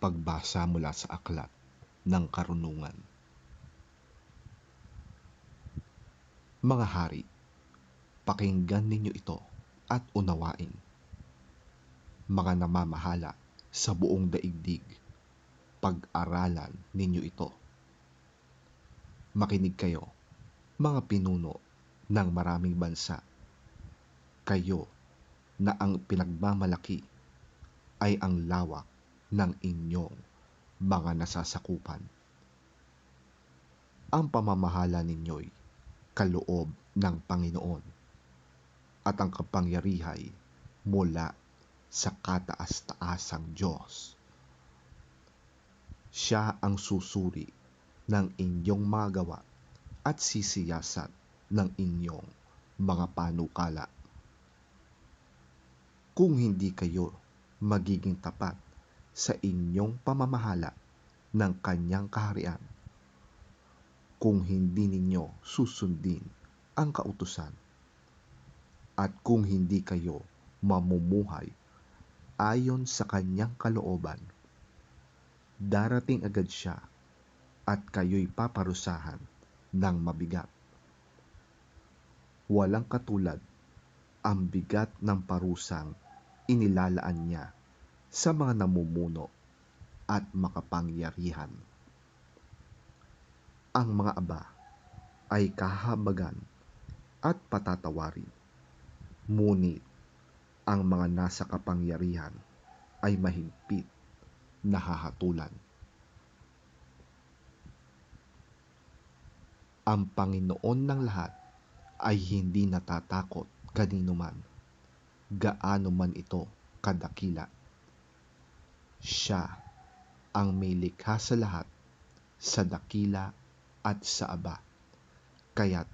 Pagbasa mula sa Aklat ng Karunungan. Mga hari, pakinggan ninyo ito at unawain. Mga namamahala sa buong daigdig, pag-aralan ninyo ito. Makinig kayo, mga pinuno ng maraming bansa. Kayo na ang pinagmamalaki ay ang lawak ng inyong mga nasasakupan. Ang pamamahala ninyo'y kaloob ng Panginoon at ang kapangyarihan mula sa kataas-taasang Diyos. Siya ang susuri ng inyong mga gawa at sisiyasat ng inyong mga panukala. Kung hindi kayo magiging tapat sa inyong pamamahala ng kanyang kaharian, kung hindi ninyo susundin ang kautusan, at kung hindi kayo mamumuhay ayon sa kanyang kalooban, darating agad siya at kayo'y paparusahan ng mabigat. Walang katulad ang bigat ng parusang inilalaan niya sa mga namumuno at makapangyarihan. Ang mga aba ay kahabagan at patatawarin, ngunit ang mga nasa kapangyarihan ay mahigpit na hahatulan. Ang Panginoon ng lahat ay hindi natatakot kanino man, gaano man ito kadakila. Siya ang may likha sa lahat, sa dakila at sa aba, kaya't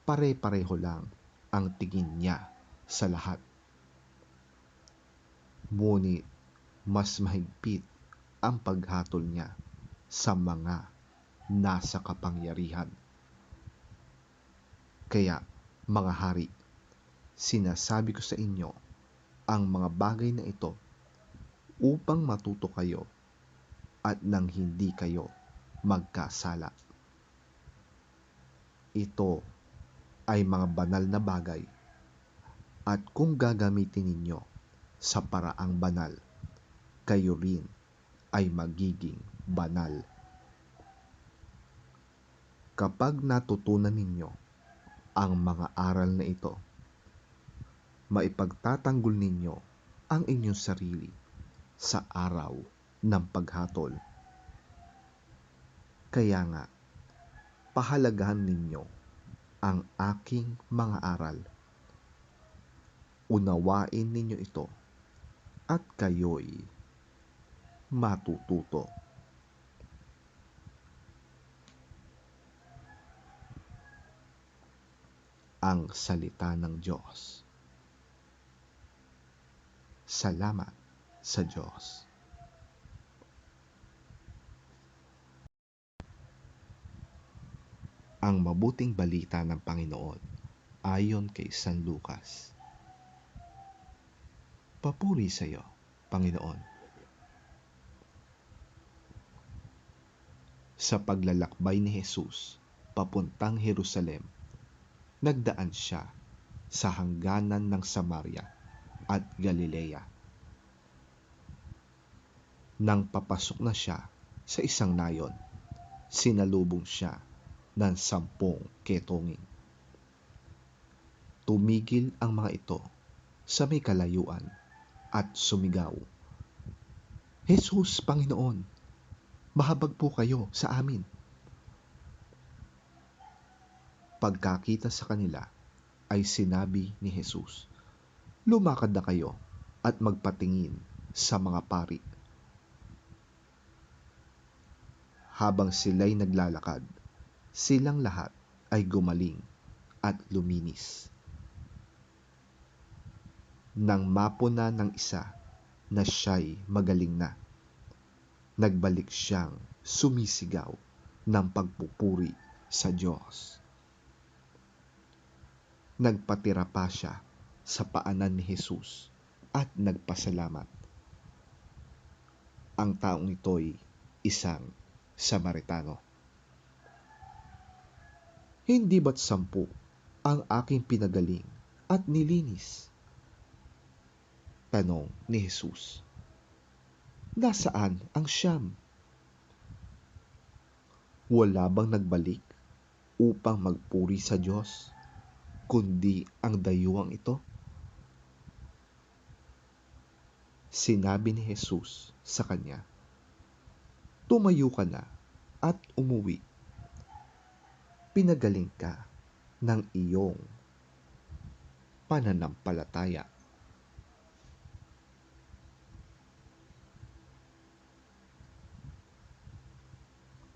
pare-pareho lang ang tingin niya sa lahat. Ngunit mas mahigpit ang paghatol niya sa mga nasa kapangyarihan. Kaya, mga hari, sinasabi ko sa inyo ang mga bagay na ito upang matuto kayo at nang hindi kayo magkasala. Ito ay mga banal na bagay, at kung gagamitin ninyo sa paraang banal, kayo rin ay magiging banal. Kapag natutunan ninyo ang mga aral na ito, maipagtatanggol ninyo ang inyong sarili sa araw ng paghatol. Kaya nga, pahalagahan ninyo ang aking mga aral. Unawain ninyo ito at kayo'y matututo. Ang salita ng Diyos. Salamat sa Diyos. Ang mabuting balita ng Panginoon ayon kay San Lucas. Papuri sa iyo, Panginoon. Sa paglalakbay ni Jesus papuntang Jerusalem, nagdaan siya sa hangganan ng Samaria at Galilea. Nang papasok na siya sa isang nayon, sinalubong siya ng 10 ketonging. Tumigil ang mga ito sa may kalayuan at sumigaw, "Jesus, Panginoon, mahabag po kayo sa amin." Pagkakita sa kanila ay sinabi ni Jesus, "Lumakad na kayo at magpatingin sa mga pari." Habang sila'y naglalakad, silang lahat ay gumaling at luminis. Nang mapuna ng isa na siya'y magaling na, nagbalik siyang sumisigaw ng pagpupuri sa Diyos. Nagpatira pa siya sa paanan ni Jesus at nagpasalamat. ang taong ito'y isang Samaritano. Hindi ba't 10 ang aking pinagaling at nilinis? Tanong ni Jesus. Nasaan ang 9? Wala bang nagbalik upang magpuri sa Diyos, kundi ang dayuhang ito? Sinabi ni Jesus sa kanya, tumayo ka na at umuwi. Pinagaling ka ng iyong pananampalataya.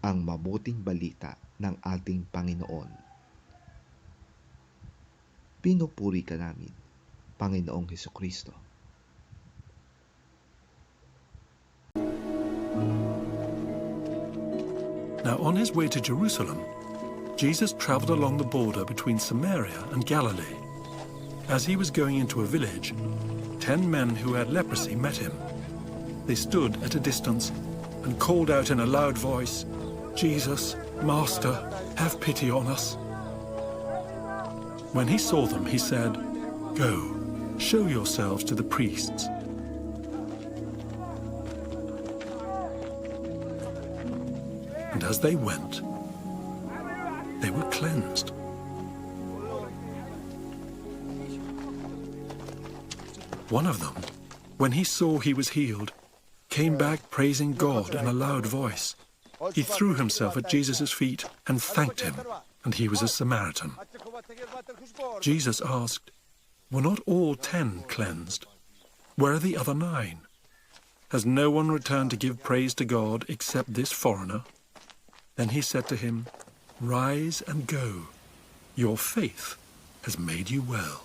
Ang mabuting balita ng ating Panginoon. Pinupuri ka namin, Panginoong Hesukristo. Now on his way to Jerusalem, Jesus traveled along the border between Samaria and Galilee. As he was going into a village, 10 men who had leprosy met him. They stood at a distance and called out in a loud voice, Jesus, Master, have pity on us. When he saw them, he said, Go, show yourselves to the priests. And as they went, they were cleansed. One of them, when he saw he was healed, came back praising God in a loud voice. He threw himself at Jesus' feet and thanked him, and he was a Samaritan. Jesus asked, Were not all 10 cleansed? Where are the other 9? Has no one returned to give praise to God except this foreigner? Then he said to him, Rise and go. Your faith has made you well.